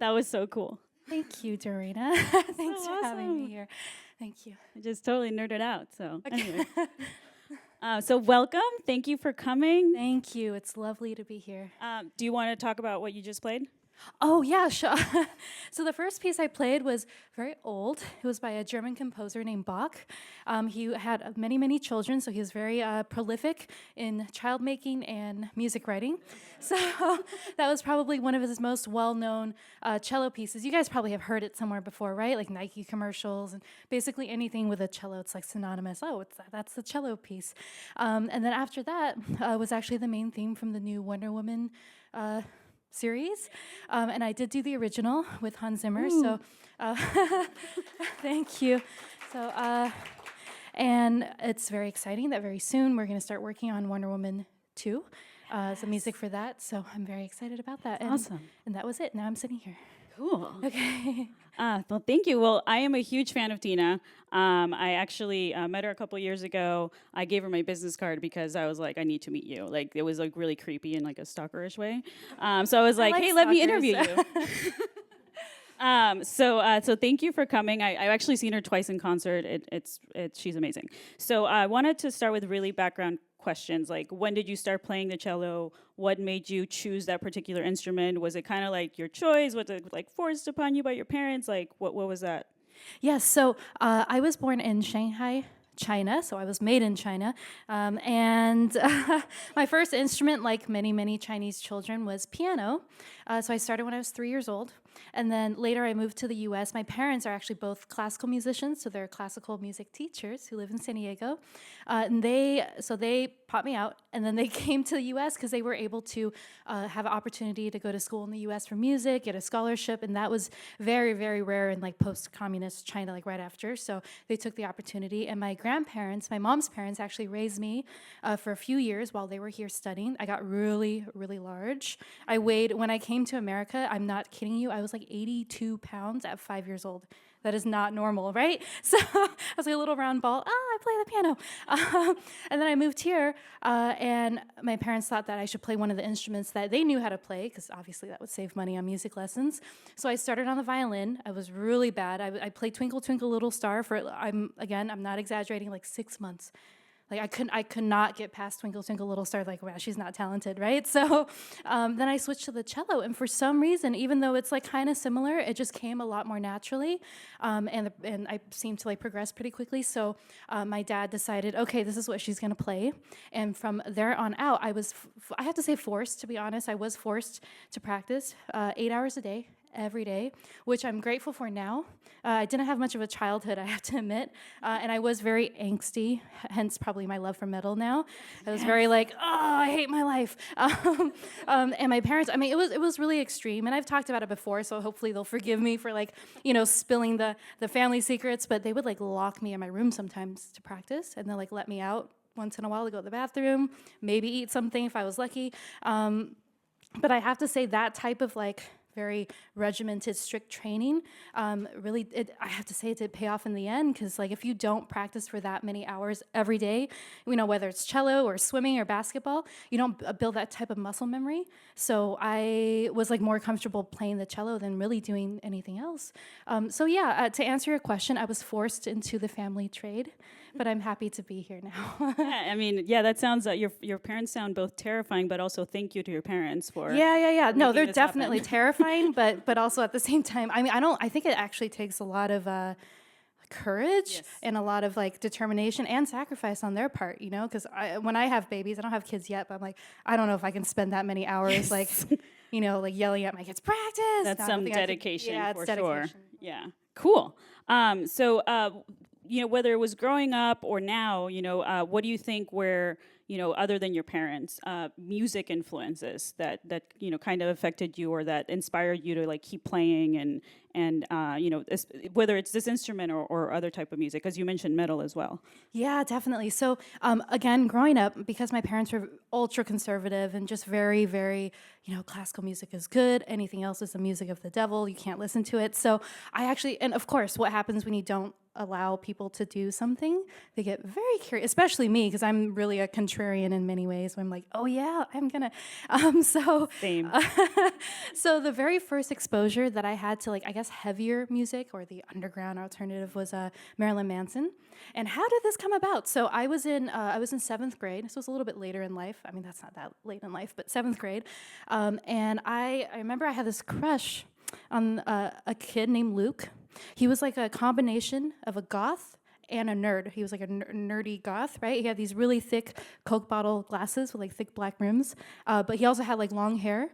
That was so cool. Thank you, Dorina. Thanks for having me here. Thank you. I just totally nerded out. So anyway. So welcome. Thank you for coming. Thank you. It's lovely to be here. Do you want to talk about what you just played? Oh, yeah, sure. So the first piece I played was very old. It was by a German composer named Bach. He had many, many children, so he was very prolific in child making and music writing. So that was probably one of his most well-known cello pieces. You guys probably have heard it somewhere before, right? Like Nike commercials and basically anything with a cello, it's like synonymous. Oh, that's the cello piece. And then after that was actually the main theme from the new Wonder Woman series, and I did do the original with Hans Zimmer. Ooh. So thank you. So and it's very exciting that very soon we're going to start working on Wonder Woman 2, some music for that. So I'm very excited about that. Awesome. And that was it. Now I'm sitting here. Cool. Okay. Well, thank you. Well, I am a huge fan of Tina. I actually met her a couple years ago. I gave her my business card because I was like, I need to meet you. Like, it was like really creepy in like a stalkerish way. So I was like, hey, let me interview you. So thank you for coming. I've actually seen her twice in concert. She's amazing. So I wanted to start with really background questions, like when did you start playing the cello? What made you choose that particular instrument? Was it kind of like your choice? Was it like forced upon you by your parents? Like what was that? Yes, so I was born in Shanghai, China, so I was made in China, and my first instrument, like many, many Chinese children, was piano. So I started when I was 3 years old. And then later I moved to the US. My parents are actually both classical musicians, so they're classical music teachers who live in San Diego. And they popped me out, and then they came to the US because they were able to have an opportunity to go to school in the US for music, get a scholarship, and that was very, very rare in like post-communist China, like right after. So they took the opportunity. And my grandparents, my mom's parents, actually raised me for a few years while they were here studying. I got really, really large. I weighed, when I came to America, I'm not kidding you, I was like 82 pounds at 5 years old. That is not normal, right? So I was like a little round ball. I play the piano. And then I moved here, and my parents thought that I should play one of the instruments that they knew how to play, because obviously that would save money on music lessons. So I started on the violin. I was really bad. I played Twinkle Twinkle Little Star for, I'm not exaggerating, like 6 months. Like I could not get past Twinkle Twinkle Little Star. Like, wow, she's not talented, right? So then I switched to the cello, and for some reason, even though it's like kind of similar, it just came a lot more naturally, and I seemed to like progress pretty quickly. So my dad decided, okay, this is what she's gonna play, and from there on out, I have to say forced, to be honest. I was forced to practice 8 hours a day, every day, which I'm grateful for now. I didn't have much of a childhood, I have to admit, and I was very angsty, hence probably my love for metal now. I was very like, oh, I hate my life. And my parents, I mean, it was really extreme, and I've talked about it before, so hopefully they'll forgive me for like, spilling the family secrets, but they would like lock me in my room sometimes to practice, and then like let me out once in a while to go to the bathroom, maybe eat something if I was lucky. But I have to say that type of like very regimented, strict training, really, I have to say it did pay off in the end, because like if you don't practice for that many hours every day, whether it's cello or swimming or basketball, you don't build that type of muscle memory. So I was like more comfortable playing the cello than really doing anything else. To answer your question, I was forced into the family trade, but I'm happy to be here now. That sounds, your parents sound both terrifying, but also thank you to your parents for No, they're definitely happen. terrifying, but also at the same time, I think it actually takes a lot of courage and a lot of like determination and sacrifice on their part, because when I have babies, I don't have kids yet, but I'm like, I don't know if I can spend that many hours like yelling at my kids, practice. That's some dedication for sure. Dedication. Yeah, cool. Whether it was growing up or now, what do you think were, other than your parents, music influences that kind of affected you or that inspired you to like keep playing and whether it's this instrument or other type of music, as you mentioned metal as well. Yeah, definitely. So again, growing up, because my parents were ultra conservative and just very, very, classical music is good. Anything else is the music of the devil. You can't listen to it. So and of course, what happens when you don't allow people to do something, they get very curious, especially me, because I'm really a contrarian in many ways. Where I'm like, oh yeah, I'm gonna. Same. So the very first exposure that I had to heavier music or the underground alternative was Marilyn Manson. And how did this come about? So I was in 7th grade. This was a little bit later in life. I mean, that's not that late in life, but 7th grade. And I remember I had this crush on a kid named Luke. He was like a combination of a goth and a nerd. He was like a nerdy goth, right? He had these really thick Coke bottle glasses with like thick black rims, but he also had like long hair,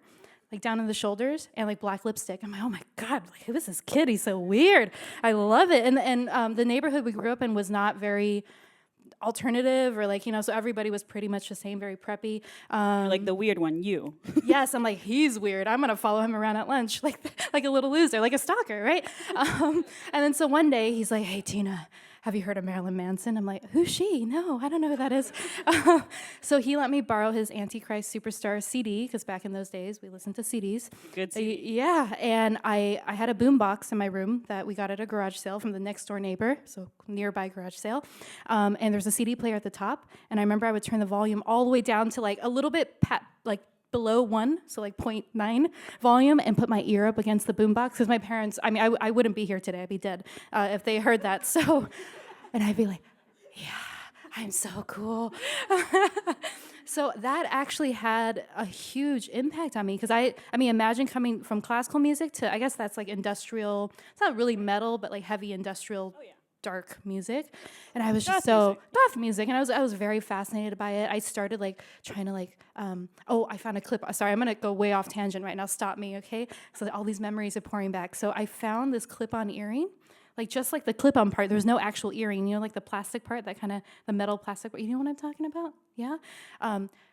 like down in the shoulders, and like black lipstick. I'm like, oh my God, like, who is this kid? He's so weird. I love it. And the neighborhood we grew up in was not very alternative or so everybody was pretty much the same, very preppy. Like the weird one, you. Yes, I'm like, he's weird. I'm gonna follow him around at lunch, like a little loser, like a stalker, right? And then so one day he's like, hey Tina, have you heard of Marilyn Manson? I'm like, who's she? No, I don't know who that is. So he let me borrow his Antichrist Superstar CD, because back in those days we listened to CDs. Good CD. Yeah, and I had a boom box in my room that we got at a garage sale from the next door neighbor, so nearby garage sale. And there's a CD player at the top, and I remember I would turn the volume all the way down to like a little bit below 1, so like 0.9 volume, and put my ear up against the boombox, because my parents, I wouldn't be here today, I'd be dead if they heard that. So, and I'd be like, yeah, I'm so cool. So that actually had a huge impact on me, because imagine coming from classical music to, I guess that's like industrial, it's not really metal, but like heavy industrial dark music, and I was just so goth music, and I was very fascinated by it. I started like trying to like I found a clip. Sorry, I'm gonna go way off tangent right now. Stop me, okay? So all these memories are pouring back. So I found this clip-on earring. Like just like the clip-on part, there's no actual earring. You know, like the plastic part, that kind of the metal plastic part. You know what I'm talking about? Yeah.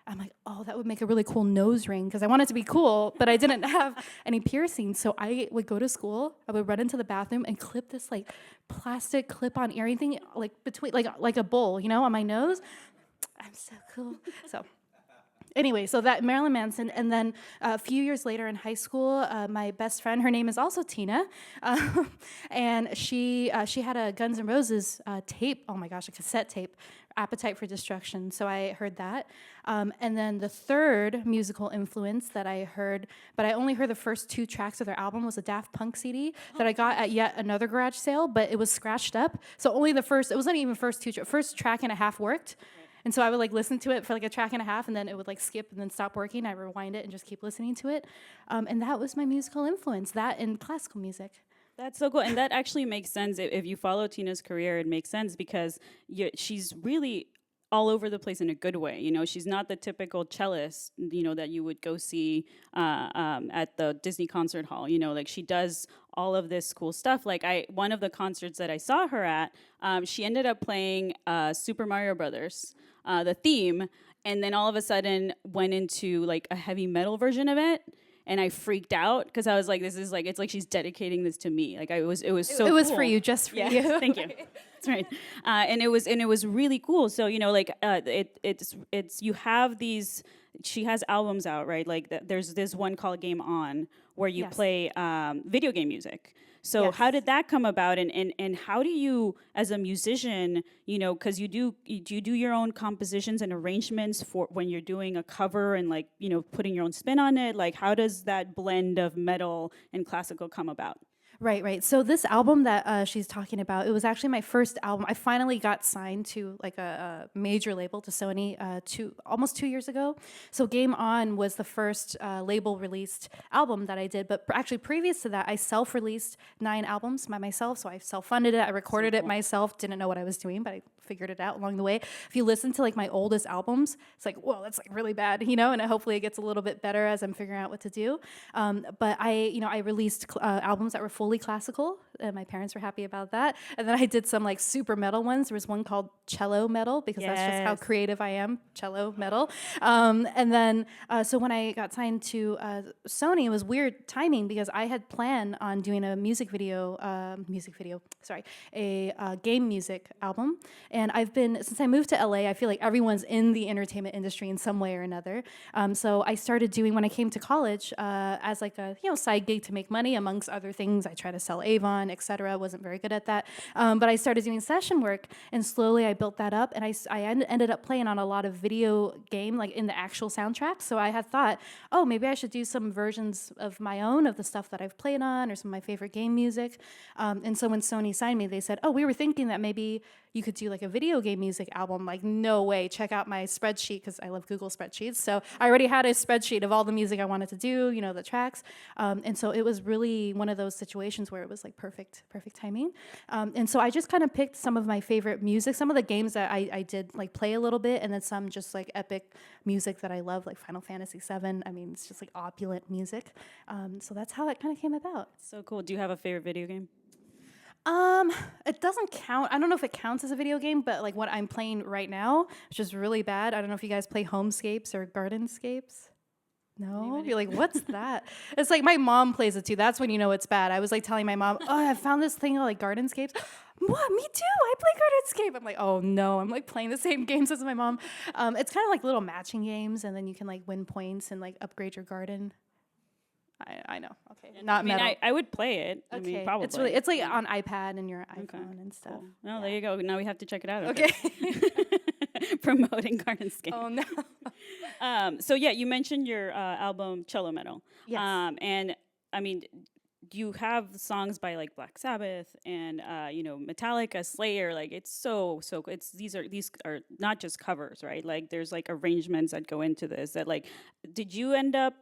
I'm like, oh, that would make a really cool nose ring because I wanted to be cool, but I didn't have any piercings. So I would go to school. I would run into the bathroom and clip this like plastic clip-on earring thing, like between like a bowl, you know, on my nose. I'm so cool. So. Anyway, so that Marilyn Manson, and then a few years later in high school, my best friend, her name is also Tina, and she had a Guns N' Roses tape. Oh my gosh, a cassette tape, Appetite for Destruction. So I heard that, and then the third musical influence that I heard, but I only heard the first 2 tracks of their album, was a Daft Punk CD that I got at yet another garage sale, but it was scratched up. So only the first. It wasn't even first track and a half worked. And so I would like listen to it for like a track and a half, and then it would like skip and then stop working. I rewind it and just keep listening to it. And that was my musical influence, that and classical music. That's so cool, and that actually makes sense. If you follow Tina's career, it makes sense because she's really all over the place in a good way. You know, she's not the typical cellist, you know, that you would go see at the Disney concert hall. You know, like she does all of this cool stuff. Like one of the concerts that I saw her at, she ended up playing Super Mario Brothers, the theme, and then all of a sudden went into like a heavy metal version of it. And I freaked out because I was like, "This is like, it's like she's dedicating this to me." Like it was so. It was cool. for you, just for you. Thank you. That's right. And it was really cool. So you know, like it's you have these. She has albums out, right? Like there's this one called Game On where you play video game music. So how did that come about, and how do you, as a musician, you know, because you do your own compositions and arrangements for when you're doing a cover and like, you know, putting your own spin on it, like how does that blend of metal and classical come about? Right. So this album that she's talking about, it was actually my first album. I finally got signed to like a major label, to Sony, almost 2 years ago. So Game On was the first label released album that I did. But actually previous to that, I self-released 9 albums by myself. So I self-funded it. I recorded it myself. Didn't know what I was doing, but I figured it out along the way. If you listen to like my oldest albums, it's like, whoa, that's like really bad, you know, and hopefully it gets a little bit better as I'm figuring out what to do. But I released albums that were fully classical. My parents were happy about that. And then I did some like super metal ones. There was one called Cello Metal, because that's just how creative I am, cello metal. And then, so when I got signed to Sony, it was weird timing because I had planned on doing a game music album. And since I moved to LA, I feel like everyone's in the entertainment industry in some way or another. So I started doing, when I came to college, as like a side gig to make money, amongst other things. I tried to sell Avon, etc. Wasn't very good at that. But I started doing session work, and slowly I built that up. And I ended up playing on a lot of video game, like in the actual soundtracks. So I had thought, oh, maybe I should do some versions of my own of the stuff that I've played on, or some of my favorite game music. And so when Sony signed me, they said, oh, we were thinking that maybe you could do like a video game music album. Like, no way, check out my spreadsheet, because I love Google spreadsheets. So I already had a spreadsheet of all the music I wanted to do, you know, the tracks. And so it was really one of those situations where it was like perfect timing. And so I just kind of picked some of my favorite music, some of the games that I did like play a little bit, and then some just like epic music that I love, like Final Fantasy VII. I mean, it's just like opulent music. So that's how it kind of came about. So cool. Do you have a favorite video game? It doesn't count. I don't know if it counts as a video game, but like what I'm playing right now, which is really bad. I don't know if you guys play Homescapes or Gardenscapes. No? You're like, what's that? It's like my mom plays it too. That's when you know it's bad. I was like telling my mom, oh, I found this thing like Gardenscapes. What? Me too. I play Gardenscape. I'm like, oh no, I'm like playing the same games as my mom. It's kind of like little matching games, and then you can like win points and like upgrade your garden. I know. Okay. Not metal. I would play it. Okay. I mean, probably. It's like on iPad and your iPhone and stuff. Cool. No, there you go. Now we have to check it out. Okay. Promoting Gardenscape. Oh no. So yeah, you mentioned your album Cello Metal. Yes. And I mean, you have songs by like Black Sabbath and Metallica, Slayer. Like it's so it's these are not just covers, right? Like there's like arrangements that go into this. That like, did you end up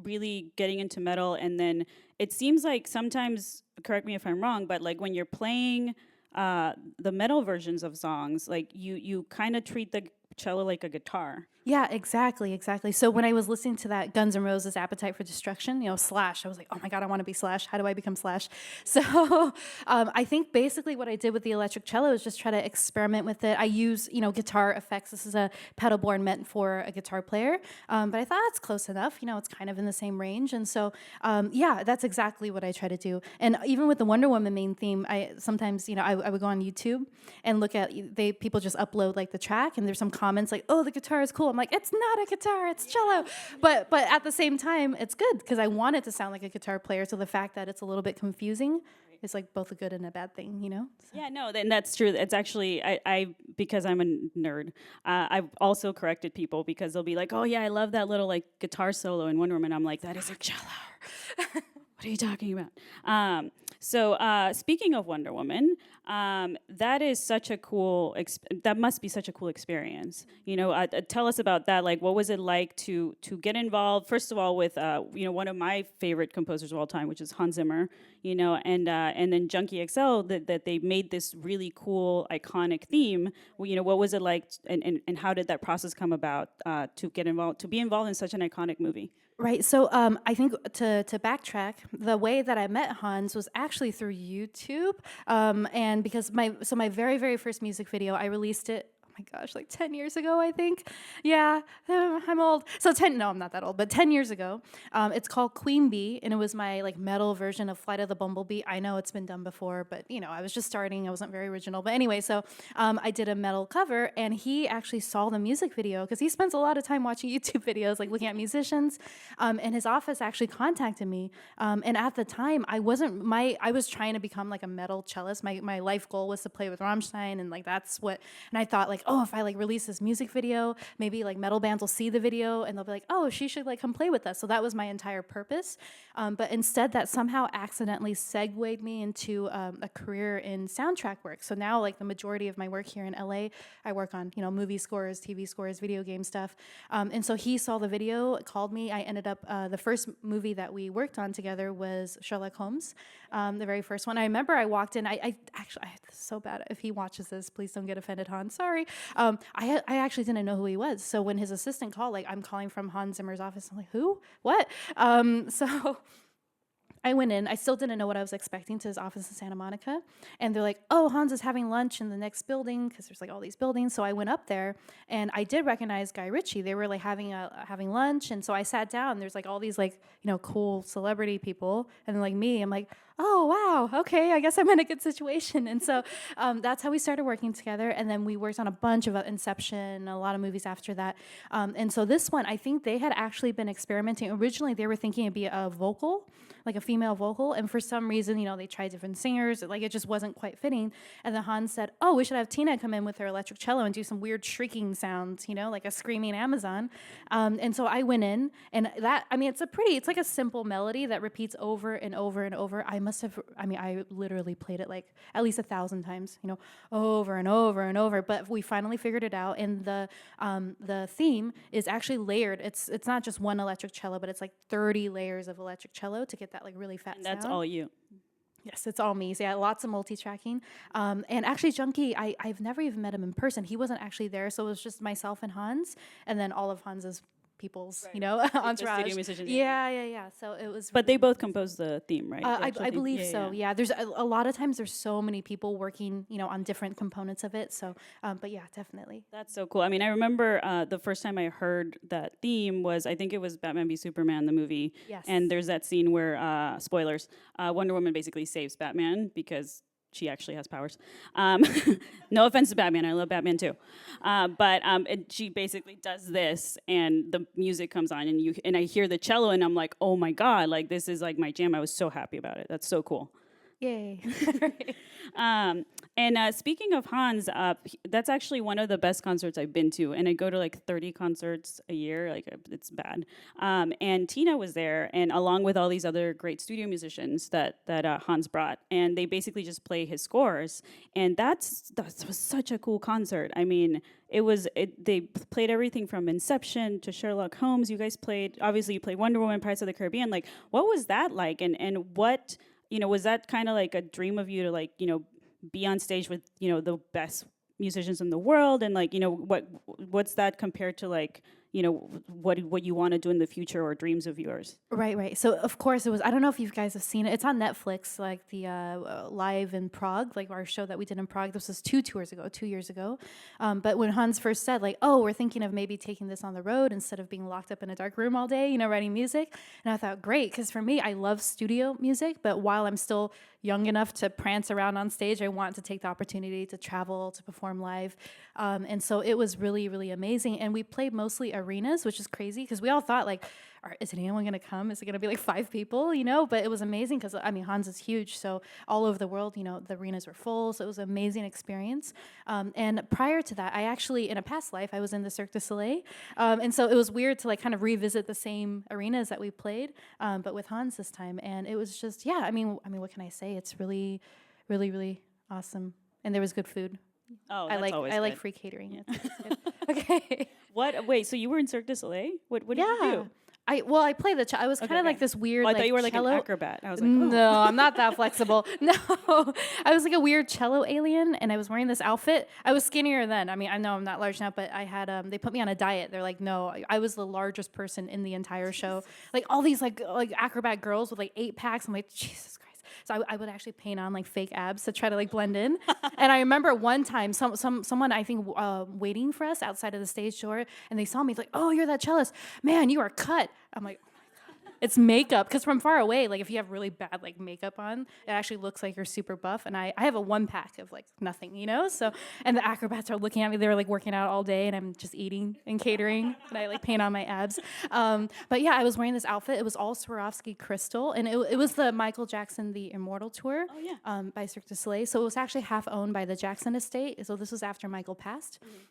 really getting into metal? And then it seems like sometimes, correct me if I'm wrong, but like when you're playing the metal versions of songs, like you kind of treat the cello like a guitar. Yeah, exactly. So when I was listening to that Guns N' Roses Appetite for Destruction, Slash, I was like, oh my God, I want to be Slash. How do I become Slash? So I think basically what I did with the electric cello is just try to experiment with it. I use, guitar effects. This is a pedal board meant for a guitar player. But I thought it's close enough. It's kind of in the same range. And so, yeah, that's exactly what I try to do. And even with the Wonder Woman main theme, I sometimes, I would go on YouTube and look at, people just upload like the track and there's some comments like, oh, the guitar is cool. I'm like, it's not a guitar, it's cello. But at the same time, it's good because I want it to sound like a guitar player. So the fact that it's a little bit confusing is like both a good and a bad thing, So. Yeah, no, then that's true. It's actually, I because I'm a nerd, I've also corrected people because they'll be like, oh yeah, I love that little like guitar solo in Wonder Woman. I'm like, that is a cello. What are you talking about? So speaking of Wonder Woman, that is such a cool. That must be such a cool experience. Tell us about that. Like, what was it like to get involved? First of all, with one of my favorite composers of all time, which is Hans Zimmer. And then Junkie XL. That they made this really cool, iconic theme. What was it like, and how did that process come about to be involved in such an iconic movie? Right. So I think to backtrack, the way that I met Hans was actually through YouTube, and because my very, very first music video, I released it. Oh my gosh, like 10 years ago, I think. Yeah, I'm old. So no, I'm not that old, but 10 years ago. It's called Queen Bee, and it was my like metal version of Flight of the Bumblebee. I know it's been done before, but I was just starting. I wasn't very original. But anyway, so I did a metal cover, and he actually saw the music video because he spends a lot of time watching YouTube videos, like looking at musicians. And his office actually contacted me. And at the time, I was trying to become like a metal cellist. My life goal was to play with Rammstein, and like that's what. And I thought like, oh, if I like release this music video, maybe like metal bands will see the video and they'll be like, oh, she should like come play with us. So that was my entire purpose. But instead that somehow accidentally segued me into a career in soundtrack work. So now like the majority of my work here in LA, I work on, movie scores, TV scores, video game stuff. And so he saw the video, called me. I ended up, the first movie that we worked on together was Sherlock Holmes, the very first one. I remember I walked in, I so bad. If he watches this, please don't get offended, Hans. Sorry. I actually didn't know who he was. So when his assistant called, like I'm calling from Hans Zimmer's office, I'm like, who? What? So I went in. I still didn't know what I was expecting to his office in Santa Monica. And they're like, oh, Hans is having lunch in the next building because there's like all these buildings. So I went up there and I did recognize Guy Ritchie. They were like having lunch. And so I sat down. There's like all these like, cool celebrity people. And then like me, I'm like, oh, wow, okay, I guess I'm in a good situation. And so that's how we started working together. And then we worked on a bunch of Inception, a lot of movies after that. And so this one, I think they had actually been experimenting. Originally, they were thinking it'd be a vocal, like a female vocal. And for some reason, they tried different singers. Like it just wasn't quite fitting. And then Hans said, oh, we should have Tina come in with her electric cello and do some weird shrieking sounds, like a screaming Amazon. And so I went in and it's like a simple melody that repeats over and over and over. I literally played it like at least 1,000 times, over and over and over. But we finally figured it out, and the theme is actually layered. It's not just one electric cello, but it's like 30 layers of electric cello to get that like really fat And that's sound. all you. Yes, it's all me. So yeah, lots of multi-tracking. And actually, Junkie, I've never even met him in person. He wasn't actually there, so it was just myself and Hans, and then all of Hans's people's, entourage. Studio musicians. Yeah. So it was. But they both composed the theme, right? I believe so. Yeah. There's a lot of times there's so many people working, on different components of it. So, but yeah, definitely. That's so cool. I mean, I remember the first time I heard that theme was, I think it was Batman v Superman, the movie. Yes. And there's that scene where, spoilers, Wonder Woman basically saves Batman because she actually has powers. No offense to Batman, I love Batman too. But she basically does this, and the music comes on, and I hear the cello, and I'm like, oh my god, like this is like my jam. I was so happy about it. That's so cool. Yay. And speaking of Hans, that's actually one of the best concerts I've been to. And I go to like 30 concerts a year. Like it's bad. And Tina was there, and along with all these other great studio musicians that Hans brought. And they basically just play his scores. And that was such a cool concert. I mean, they played everything from Inception to Sherlock Holmes. You guys obviously you played Wonder Woman, Pirates of the Caribbean. Like, what was that like? And what... was that kind of like a dream of you to like, be on stage with, the best musicians in the world, and like, what's that compared to like, what you want to do in the future or dreams of yours? Right. So of course it was. I don't know if you guys have seen it. It's on Netflix, like the live in Prague, like our show that we did in Prague. This was 2 years ago. But when Hans first said, like, "Oh, we're thinking of maybe taking this on the road instead of being locked up in a dark room all day, writing music," and I thought, great, because for me, I love studio music, but while I'm still young enough to prance around on stage, I want to take the opportunity to travel, to perform live, and so it was really, really amazing. And we played mostly arenas, which is crazy because we all thought like, is anyone going to come? Is it going to be like 5 people, But it was amazing because, Hans is huge. So all over the world, the arenas were full. So it was an amazing experience. And prior to that, I actually, in a past life, I was in the Cirque Du Soleil. And so it was weird to like kind of revisit the same arenas that we played, but with Hans this time. And it was just, yeah, I mean, what can I say? It's really, really, really awesome. And there was good food. Oh, that's always good. I like free catering. It's good. Okay. What? Wait, so you were in Cirque du Soleil? What did you do? I played the I was kind of like this weird. I like thought you were like cello. an acrobat. I was like, no, I'm not that flexible. No, I was like a weird cello alien, and I was wearing this outfit. I was skinnier then. I mean, I know I'm not large now, but I had they put me on a diet. They're like, no, I was the largest person in the entire show. Like all these like acrobat girls with like 8-packs. I'm like, Jesus Christ. So I would actually paint on like fake abs to try to like blend in. And I remember one time someone I think waiting for us outside of the stage door, and they saw me like, oh, you're that cellist. Man, you are cut. I'm like, it's makeup, because from far away, like if you have really bad like makeup on, it actually looks like you're super buff. And I have a 1-pack of like nothing, So, and the acrobats are looking at me. They were like working out all day, and I'm just eating and catering, and I like paint on my abs. But yeah, I was wearing this outfit. It was all Swarovski crystal, and it was the Michael Jackson The Immortal tour. Oh, yeah. By Cirque du Soleil. So it was actually half owned by the Jackson estate. So this was after Michael passed. Mm-hmm.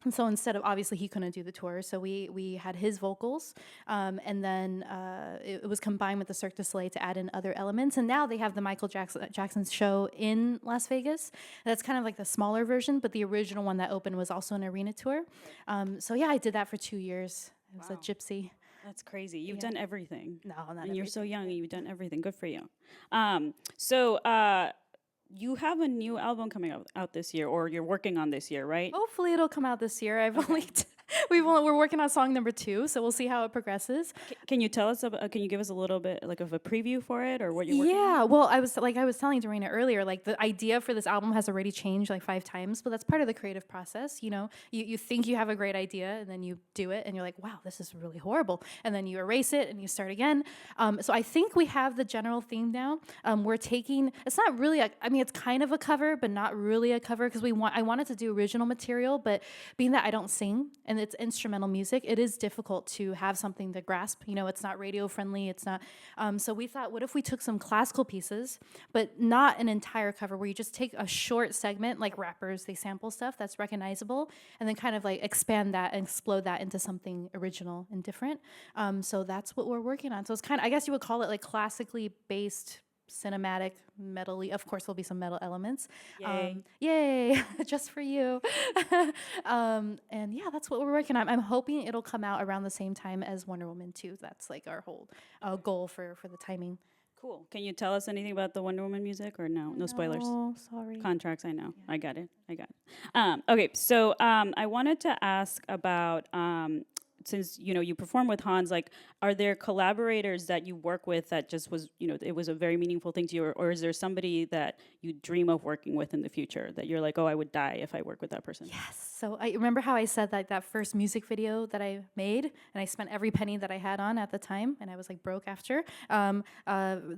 And so instead of, obviously he couldn't do the tour, so we had his vocals, and then it was combined with the Cirque du Soleil to add in other elements. And now they have the Michael Jackson's show in Las Vegas. That's kind of like the smaller version, but the original one that opened was also an arena tour. So yeah, I did that for 2 years. I was a gypsy. That's crazy. You've done everything. No, not everything. And you're so young, and you've done everything. Good for you. You have a new album coming out this year, or you're working on this year, right? Hopefully it'll come out this year. We're working on song number 2, so we'll see how it progresses. Can you tell us can you give us a little bit like of a preview for it, or what you're working on? Yeah, well, I was telling Dorina earlier, like the idea for this album has already changed like 5 times, but that's part of the creative process. You think you have a great idea, and then you do it, and you're like, wow, this is really horrible, and then you erase it and you start again. So I think we have the general theme now. We're taking, it's not really it's kind of a cover, but not really a cover, because I wanted to do original material, but being that I don't sing and it's instrumental music, it is difficult to have something to grasp. It's not radio friendly. It's not. So we thought, what if we took some classical pieces, but not an entire cover, where you just take a short segment, like rappers, they sample stuff that's recognizable, and then kind of like expand that and explode that into something original and different. So that's what we're working on. So it's kind of, I guess you would call it like classically based, cinematic, metal-y. Of course, there'll be some metal elements. Yay, just for you. And yeah, that's what we're working on. I'm hoping it'll come out around the same time as Wonder Woman 2. That's like our whole goal for the timing. Cool. Can you tell us anything about the Wonder Woman music, or no? No spoilers. Oh, sorry. Contracts, I know. Yeah. I got it. Okay, so I wanted to ask about since you perform with Hans, like, are there collaborators that you work with that just was, it was a very meaningful thing to you, or is there somebody that you dream of working with in the future that you're like, oh, I would die if I work with that person? Yes. So I remember how I said that first music video that I made, and I spent every penny that I had on at the time, and I was like broke after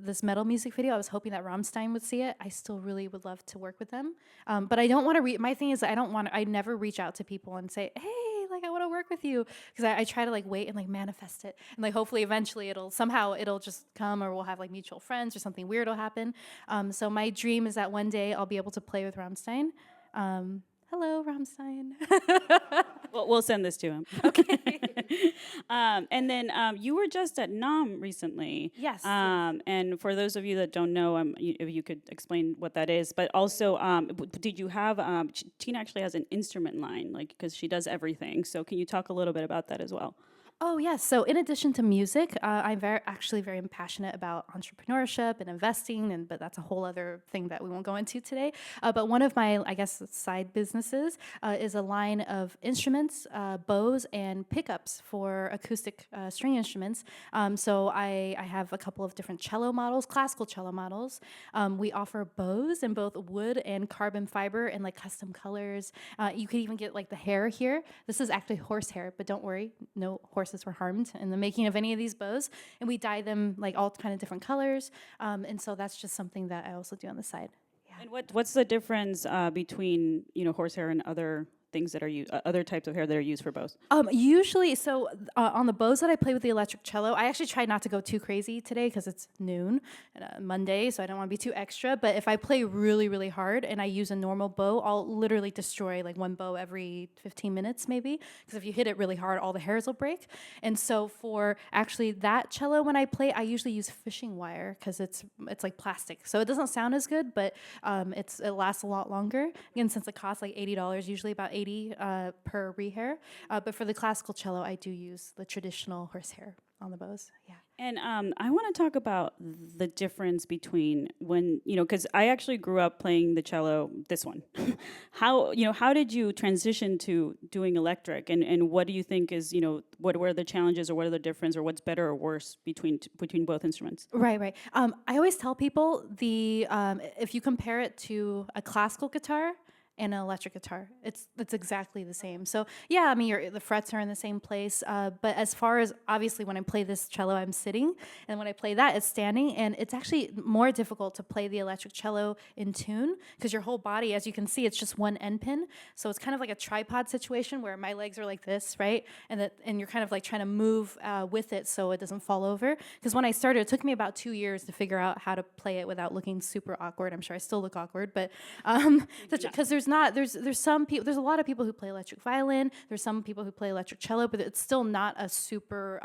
this metal music video. I was hoping that Rammstein would see it. I still really would love to work with them, but I don't want to. My thing is, I never reach out to people and say, hey, like I want to work with you, because I try to like wait and like manifest it, and like hopefully eventually it'll just come, or we'll have like mutual friends, or something weird will happen. So my dream is that one day I'll be able to play with Rammstein. Hello, Rammstein. We'll send this to him. Okay. And then you were just at NAMM recently. Yes. And for those of you that don't know, if you could explain what that is. But also, did you have, Tina actually has an instrument line, like, because she does everything. So can you talk a little bit about that as well? Oh yes. So in addition to music, I'm actually very passionate about entrepreneurship and investing, but that's a whole other thing that we won't go into today. But one of my, I guess, side businesses is a line of instruments, bows, and pickups for acoustic string instruments. So I have a couple of different cello models, classical cello models. We offer bows in both wood and carbon fiber and like custom colors. You could even get like the hair here. This is actually horsehair, but don't worry, no horses were harmed in the making of any of these bows. And we dye them like all kind of different colors. And so that's just something that I also do on the side. Yeah. And what's the difference between horsehair and other things that are other types of hair that are used for bows? Usually, so on the bows that I play with the electric cello, I actually try not to go too crazy today because it's noon, Monday, so I don't want to be too extra. But if I play really, really hard and I use a normal bow, I'll literally destroy like one bow every 15 minutes maybe, because if you hit it really hard, all the hairs will break. And so for actually that cello, when I play, I usually use fishing wire because it's like plastic, so it doesn't sound as good, but it lasts a lot longer. Again, since it costs like $80, usually about 80 per rehair. But for the classical cello, I do use the traditional horsehair on the bows. Yeah. And I want to talk about the difference between when, because I actually grew up playing the cello, this one. How did you transition to doing electric? And what do you think is, what are the challenges or what are the difference or what's better or worse between both instruments? Right. I always tell people if you compare it to a classical guitar and an electric guitar, it's exactly the same. So yeah, I mean the frets are in the same place, but as far as obviously when I play this cello, I'm sitting, and when I play that, it's standing, and it's actually more difficult to play the electric cello in tune because your whole body, as you can see, it's just one end pin. So it's kind of like a tripod situation where my legs are like this, right, and you're kind of like trying to move with it so it doesn't fall over. Because when I started, it took me about 2 years to figure out how to play it without looking super awkward. I'm sure I still look awkward, but because there's a lot of people who play electric violin. There's some people who play electric cello, but it's still not a super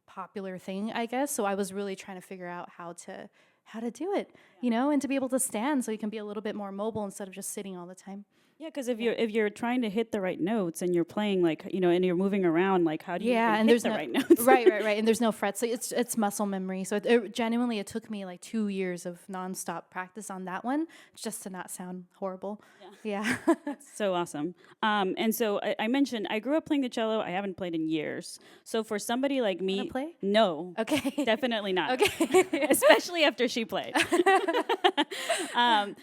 popular thing, I guess. So I was really trying to figure out how to do it, and to be able to stand so you can be a little bit more mobile instead of just sitting all the time. Yeah, because if you're trying to hit the right notes and you're playing and you're moving around, like how do you hit the right notes? Right, and there's no frets, so it's muscle memory. So it took me like 2 years of nonstop practice on that one just to not sound horrible. Yeah. That's so awesome. And so I mentioned I grew up playing the cello. I haven't played in years. So for somebody like me, wanna play? No, okay, definitely not. Okay, especially after she played.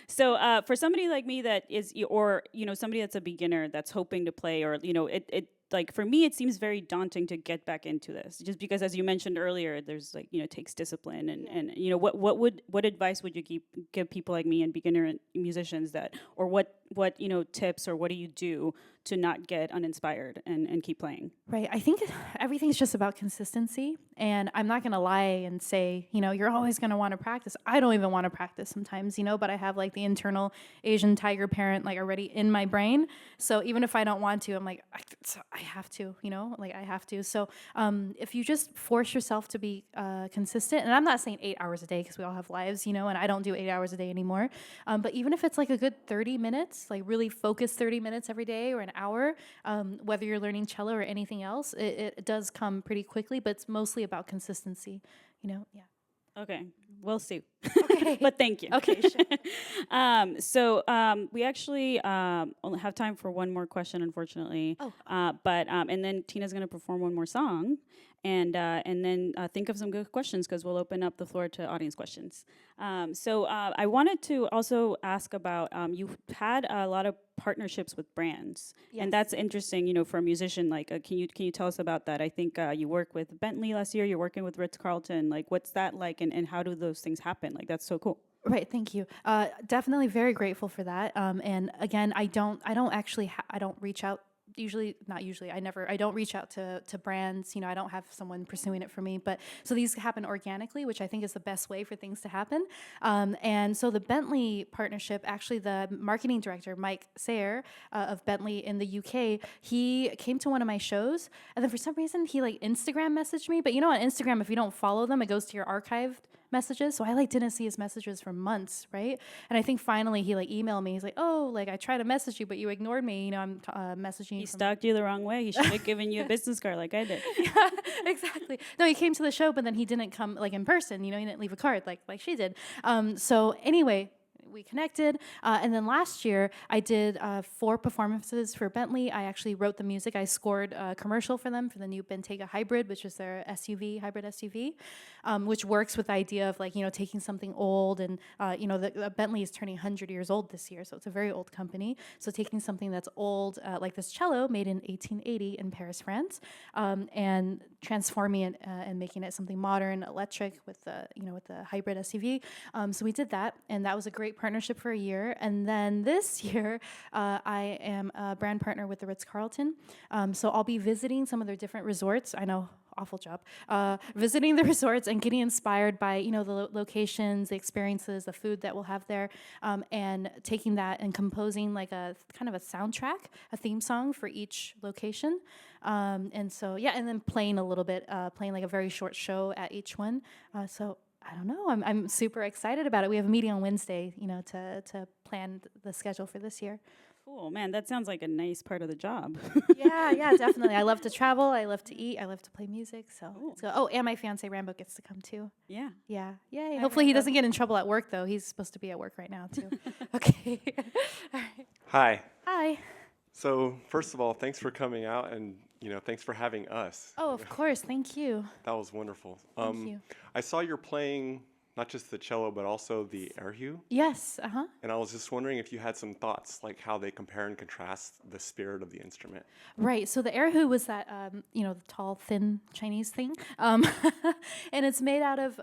So for somebody like me that is, or somebody that's a beginner that's hoping to play, or it like for me it seems very daunting to get back into this, just because as you mentioned earlier, there's like it takes discipline and what advice would you give people like me and beginner musicians or what tips or what do you do to not get uninspired and keep playing? Right. I think everything's just about consistency. And I'm not going to lie and say, you're always going to want to practice. I don't even want to practice sometimes, but I have like the internal Asian tiger parent like already in my brain. So even if I don't want to, I'm like, I have to, I have to. So if you just force yourself to be consistent, and I'm not saying 8 hours a day because we all have lives, and I don't do 8 hours a day anymore. But even if it's like a good 30 minutes, like really focused 30 minutes every day or an hour, whether you're learning cello or anything else, it does come pretty quickly, but it's mostly about consistency, yeah. Okay, we'll see. Okay. But thank you. Okay, sure. So we actually only have time for one more question, unfortunately. Oh. But and then Tina's going to perform one more song, and then think of some good questions because we'll open up the floor to audience questions. So I wanted to also ask about you've had a lot of partnerships with brands, Yes. and that's interesting. For a musician, like can you tell us about that? I think you worked with Bentley last year. You're working with Ritz Carlton. Like, what's that like, and how do those things happen? Like, that's so cool. Right, thank you. Definitely very grateful for that. And again, I don't reach out. I don't reach out to brands. I don't have someone pursuing it for me. But so these happen organically, which I think is the best way for things to happen. And so the Bentley partnership, actually the marketing director, Mike Sayer of Bentley in the UK, he came to one of my shows. And then for some reason, he like Instagram messaged me. But on Instagram, if you don't follow them, it goes to your archived messages. So I like didn't see his messages for months, right? And I think finally he like emailed me. He's like, oh, like I tried to message you, but you ignored me. You know, I'm messaging you. He stalked you the wrong way. He should have given you a business card like I did. Yeah, exactly. No, he came to the show, but then he didn't come like in person. You know, he didn't leave a card like she did. So anyway, we connected, and then last year I did 4 performances for Bentley. I actually wrote the music. I scored a commercial for them for the new Bentayga Hybrid, which is their hybrid SUV, which works with the idea of like, you know, taking something old and you know, the Bentley is turning 100 years old this year, so it's a very old company. So taking something that's old, like this cello made in 1880 in Paris, France, and transforming it and making it something modern, electric with the, you know, with the hybrid SUV. So we did that, and that was a great partnership for a year. And then this year, I am a brand partner with the Ritz Carlton. So I'll be visiting some of their different resorts. I know, awful job. Visiting the resorts and getting inspired by, you know, the locations, the experiences, the food that we'll have there, and taking that and composing like a kind of a soundtrack, a theme song for each location. And so, yeah, and then playing a little bit, playing like a very short show at each one. So I don't know. I'm super excited about it. We have a meeting on Wednesday, you know, to plan the schedule for this year. Cool, man. That sounds like a nice part of the job. Yeah, definitely. I love to travel. I love to eat. I love to play music. So, oh, and my fiance Rambo gets to come too. Yeah. Yeah. Yay. Hopefully he doesn't get in trouble at work though. He's supposed to be at work right now too. Okay. All right. Hi. Hi. So first of all, thanks for coming out, and thanks for having us. Oh, of course. Thank you. That was wonderful. Thank you. I saw you're playing not just the cello, but also the erhu. Yes. And I was just wondering if you had some thoughts, like how they compare and contrast the spirit of the instrument. Right. So the erhu was that, the tall, thin Chinese thing. And it's made out of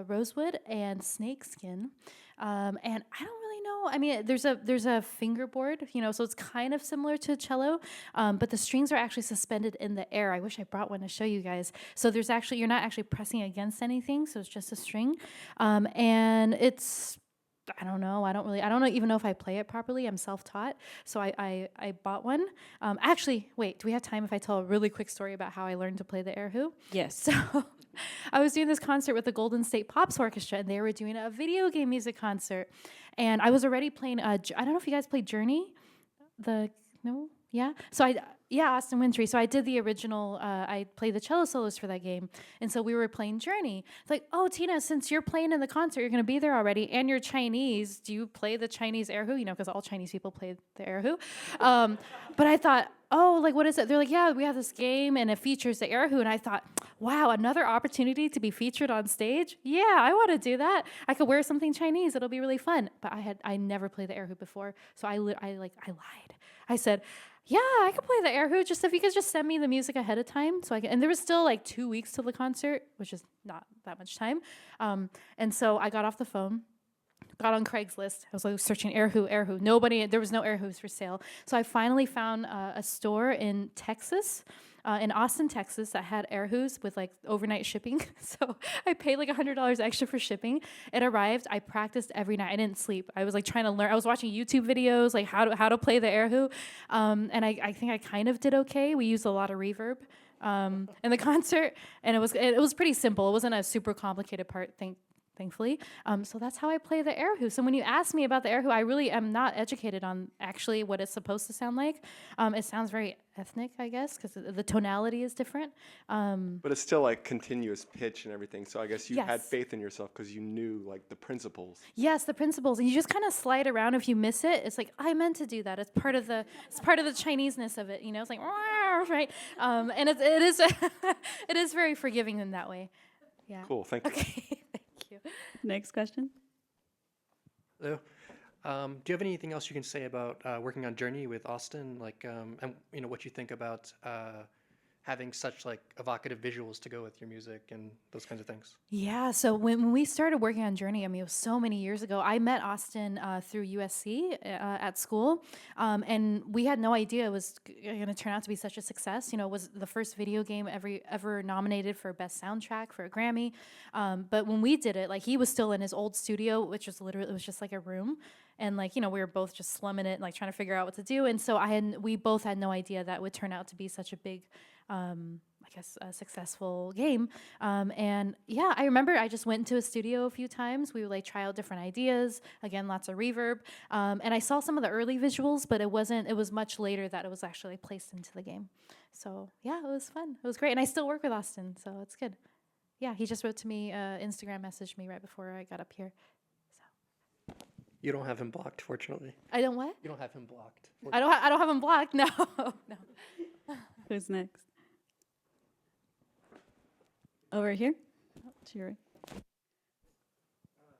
rosewood and snake skin. And I don't really know. I mean, there's a fingerboard, so it's kind of similar to a cello, but the strings are actually suspended in the air. I wish I brought one to show you guys. So you're not actually pressing against anything, so it's just a string. And it's, I don't know. I don't even know if I play it properly. I'm self-taught. So I bought one. Actually, wait, do we have time if I tell a really quick story about how I learned to play the erhu? Yes. So I was doing this concert with the Golden State Pops Orchestra, and they were doing a video game music concert. And I was already playing, I don't know if you guys played Journey. No? Yeah? So Austin Wintory. So I did the original, I played the cello soloist for that game. And so we were playing Journey. It's like, oh, Tina, since you're playing in the concert, you're going to be there already, and you're Chinese, do you play the Chinese erhu? Because all Chinese people play the erhu. But I thought, oh, like, what is it? They're like, yeah, we have this game, and it features the erhu. And I thought, wow, another opportunity to be featured on stage? Yeah, I want to do that. I could wear something Chinese. It'll be really fun. But I never played the erhu before. So I lied. I said, yeah, I could play the erhu, just if you could just send me the music ahead of time. So and there was still like 2 weeks till the concert, which is not that much time. And so I got off the phone, got on Craigslist. I was like searching erhu. There was no erhus for sale. So I finally found a store in Texas, in Austin, Texas, that had erhus with like overnight shipping. So I paid like $100 extra for shipping. It arrived. I practiced every night. I didn't sleep. I was like trying to learn. I was watching YouTube videos like how to play the erhu, and I think I kind of did okay. We used a lot of reverb in the concert, and it was pretty simple. It wasn't a super complicated part. Thankfully. So that's how I play the erhu. So when you ask me about the erhu, I really am not educated on actually what it's supposed to sound like. It sounds very ethnic, I guess, because the tonality is different. But it's still like continuous pitch and everything. So I guess you Yes. had faith in yourself because you knew like the principles. Yes, the principles, and you just kind of slide around. If you miss it, it's like I meant to do that. It's part of the Chineseness of it. It's like right, and it is it is very forgiving in that way. Yeah. Cool. Thank you. Okay. Next question. Hello. Do you have anything else you can say about working on Journey with Austin, and what you think about having such like evocative visuals to go with your music and those kinds of things? Yeah, so when we started working on Journey, it was so many years ago. I met Austin through USC at school, and we had no idea it was going to turn out to be such a success. It was the first video game ever nominated for Best Soundtrack for a Grammy. But when we did it, like he was still in his old studio, which was literally, it was just like a room. And we were both just slumming it, like trying to figure out what to do. And so we both had no idea that would turn out to be such a big, guess, a successful game. And yeah, I remember I just went into a studio a few times. We would like try out different ideas. Again, lots of reverb. And I saw some of the early visuals, but it was much later that it was actually placed into the game. So yeah, it was fun. It was great. And I still work with Austin, so it's good. Yeah, he just wrote to me, Instagram messaged me right before I got up here. So You don't have him blocked, fortunately. I don't what? You don't have him blocked. I don't have him blocked. No, no. Who's next? Over here. Oh, to your right.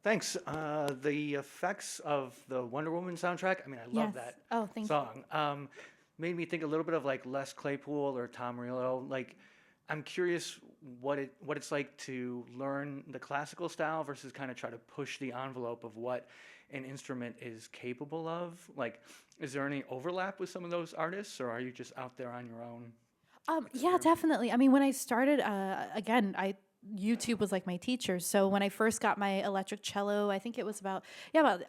Thanks. The effects of the Wonder Woman soundtrack, I mean, I love Yes. that Oh, thank you. song. Made me think a little bit of like Les Claypool or Tom Morello. Like, I'm curious what it's like to learn the classical style versus kind of try to push the envelope of what an instrument is capable of. Like, is there any overlap with some of those artists, or are you just out there on your own? Yeah, definitely. I mean, when I started, again, YouTube was like my teacher. So when I first got my electric cello, I think it was about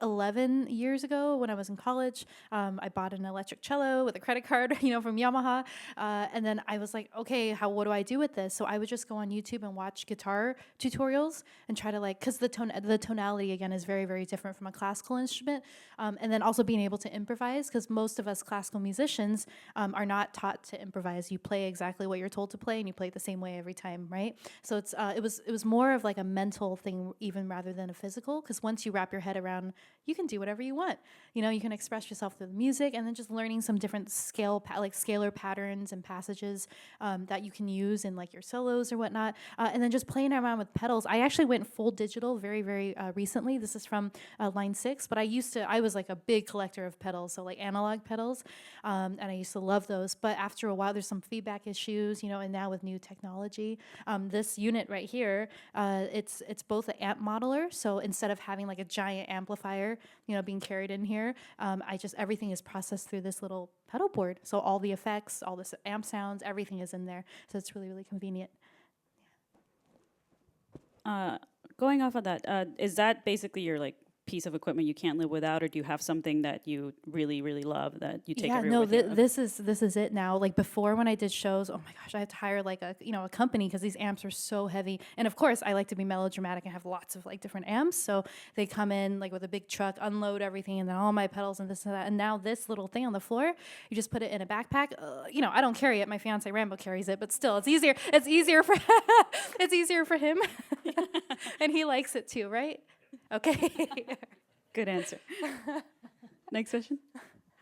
11 years ago when I was in college. I bought an electric cello with a credit card, from Yamaha. And then I was like, okay, what do I do with this? So I would just go on YouTube and watch guitar tutorials and try to because the tonality again is very, very different from a classical instrument. And then also being able to improvise, because most of us classical musicians are not taught to improvise. You play exactly what you're told to play and you play it the same way every time, right? So it was more of like a mental thing even rather than a physical, because once you wrap your head around, you can do whatever you want. You can express yourself through the music, and then just learning some different scalar patterns and passages that you can use in like your solos or whatnot, and then just playing around with pedals. I actually went full digital very, very recently. This is from Line 6, but I was like a big collector of pedals, so like analog pedals, and I used to love those. But after a while, there's some feedback issues, and now with new technology, this unit right here, it's both an amp modeler. So instead of having like a giant amplifier, being carried in here, everything is processed through this little pedal board. So all the effects, all the amp sounds, everything is in there. So it's really, really convenient. Going off of that, is that basically your like piece of equipment you can't live without, or do you have something that you really, really love that you take everywhere with you? This is it now. Like before, when I did shows, oh my gosh, I had to hire like a company, because these amps are so heavy. And of course, I like to be melodramatic and have lots of like different amps. So they come in like with a big truck, unload everything, and then all my pedals and this and that. And now this little thing on the floor, you just put it in a backpack. I don't carry it. My fiance Rambo carries it, but still, it's easier. It's easier for it's easier for him, and he likes it too, right? Okay. Good answer. Next question.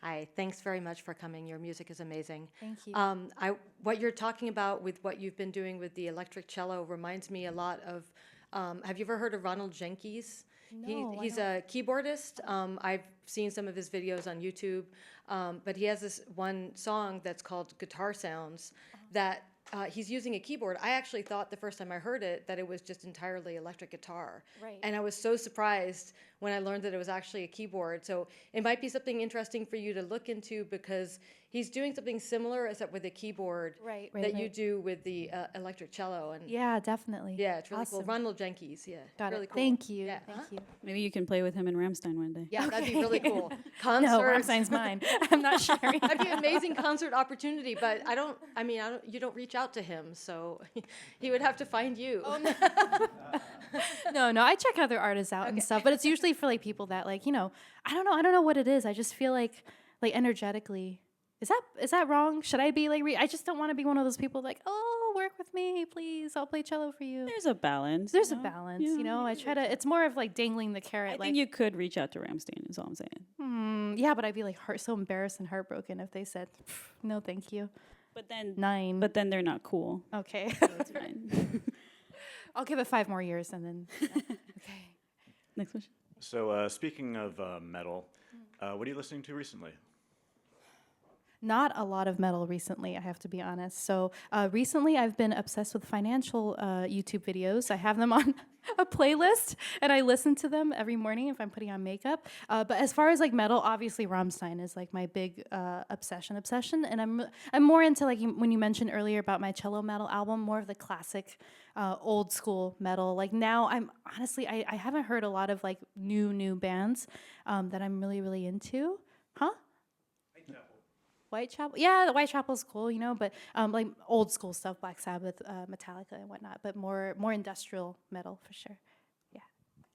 Hi, thanks very much for coming. Your music is amazing. Thank you. What you're talking about with what you've been doing with the electric cello reminds me a lot of, have you ever heard of Ronald Jenkins? No, He's a keyboardist. I've seen some of his videos on YouTube, but he has this one song that's called Guitar Sounds that he's using a keyboard. I actually thought the first time I heard it that it was just entirely electric guitar. Right. And I was so surprised when I learned that it was actually a keyboard. So it might be something interesting for you to look into, because he's doing something similar except with a keyboard that you do with the electric cello. And Yeah, definitely. yeah, it's really Awesome. cool. Ronald Jenkins, yeah. Got really it. cool. Thank you. Yeah. Thank you. Maybe you can play with him in Ramstein one day. Yeah, that'd be really cool. No, Concerts. Ramstein's mine. I'm not sharing. That'd be an amazing concert opportunity, but you don't reach out to him, so he would have to find you. Oh, No, I check other artists out and stuff, but it's usually for like people that like, I don't know what it is. I just feel like energetically, is that wrong? Should I be like, I just don't want to be one of those people like, oh, work with me, please. I'll play cello for you. There's a balance. There's a balance, I try to, it's more of like dangling the carrot. I think you could reach out to Ramstein, is all I'm saying. Yeah, but I'd be like so embarrassed and heartbroken if they said, no, thank you. But then 9. But then they're not cool. Okay. That's fine. I'll give it 5 more years and then, okay. Next question. So speaking of metal, what are you listening to recently? Not a lot of metal recently, I have to be honest. So recently I've been obsessed with financial YouTube videos. I have them on a playlist and I listen to them every morning if I'm putting on makeup. But as far as like metal, obviously Rammstein is like my big obsession. And I'm more into like when you mentioned earlier about my cello metal album, more of the classic old school metal. Like now I'm honestly, I haven't heard a lot of like new bands that I'm really, really into. Huh? Whitechapel. Yeah, the Whitechapel's cool, but like old school stuff, Black Sabbath, Metallica, and whatnot. But more industrial metal for sure. Yeah.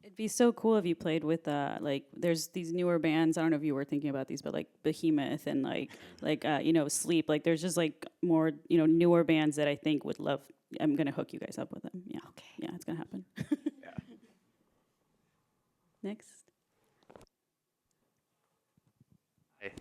It'd be so cool if you played with like there's these newer bands. I don't know if you were thinking about these, but like Behemoth and Sleep. Like there's just like more newer bands that I think would love. I'm gonna hook you guys up with them. Yeah. Okay. Yeah, it's gonna happen. Yeah. Next. Hi.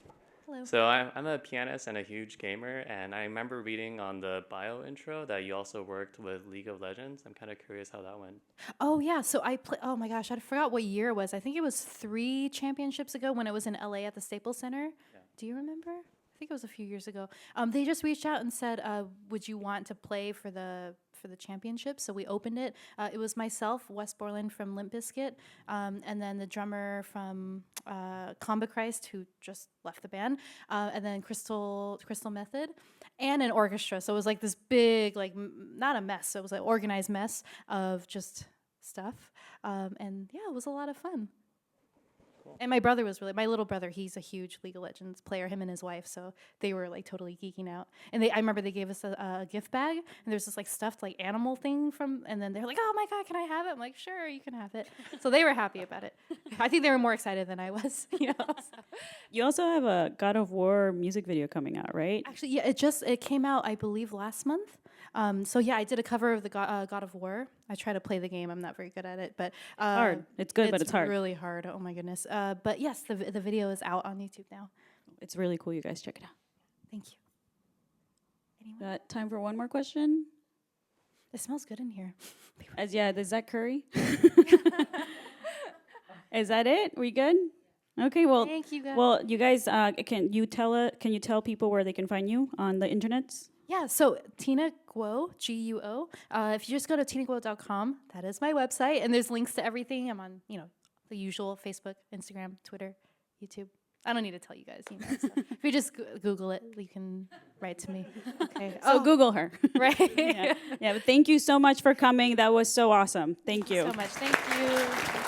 Hello. So I'm a pianist and a huge gamer, and I remember reading on the bio intro that you also worked with League of Legends. I'm kind of curious how that went. Oh yeah, so I play. Oh my gosh, I forgot what year it was. I think it was 3 championships ago when it was in LA at the Staples Center. Yeah. Do you remember? I think it was a few years ago. They just reached out and said, "Would you want to play for the championship?" So we opened it. It was myself, Wes Borland from Limp Bizkit, and then the drummer from Comba Christ, who just left the band, and then Crystal Method, and an orchestra. So it was like this big, like not a mess. So it was an organized mess of just stuff, and yeah, it was a lot of fun. And my brother was my little brother, he's a huge League of Legends player, him and his wife, so they were like totally geeking out. And I remember they gave us a gift bag, and there's this like stuffed like animal thing and then they're like, oh my God, can I have it? I'm like, sure, you can have it. So they were happy about it. I think they were more excited than I was, So. You also have a God of War music video coming out, right? Actually, yeah, it came out, I believe, last month. So yeah, I did a cover of the God of War. I try to play the game. I'm not very good at it, but Hard. It's good, but it's hard. It's really hard. Oh my goodness. But yes, the video is out on YouTube now. It's really cool. You guys check it out. Thank you. Anyone? Got time for one more question? It smells good in here. Is that curry? Is that it? We good? Okay. Well, Thank you guys. Well, you guys, can you tell people where they can find you on the internets? Yeah, so Tina Guo, Guo. If you just go to tinaguo.com, that is my website, and there's links to everything. I'm on, the usual Facebook, Instagram, Twitter, YouTube. I don't need to tell you guys, so if you just Google it, you can write to me. Okay. So Google her. Right. Yeah. But thank you so much for coming. That was so awesome. Thank you. So much. Thank you.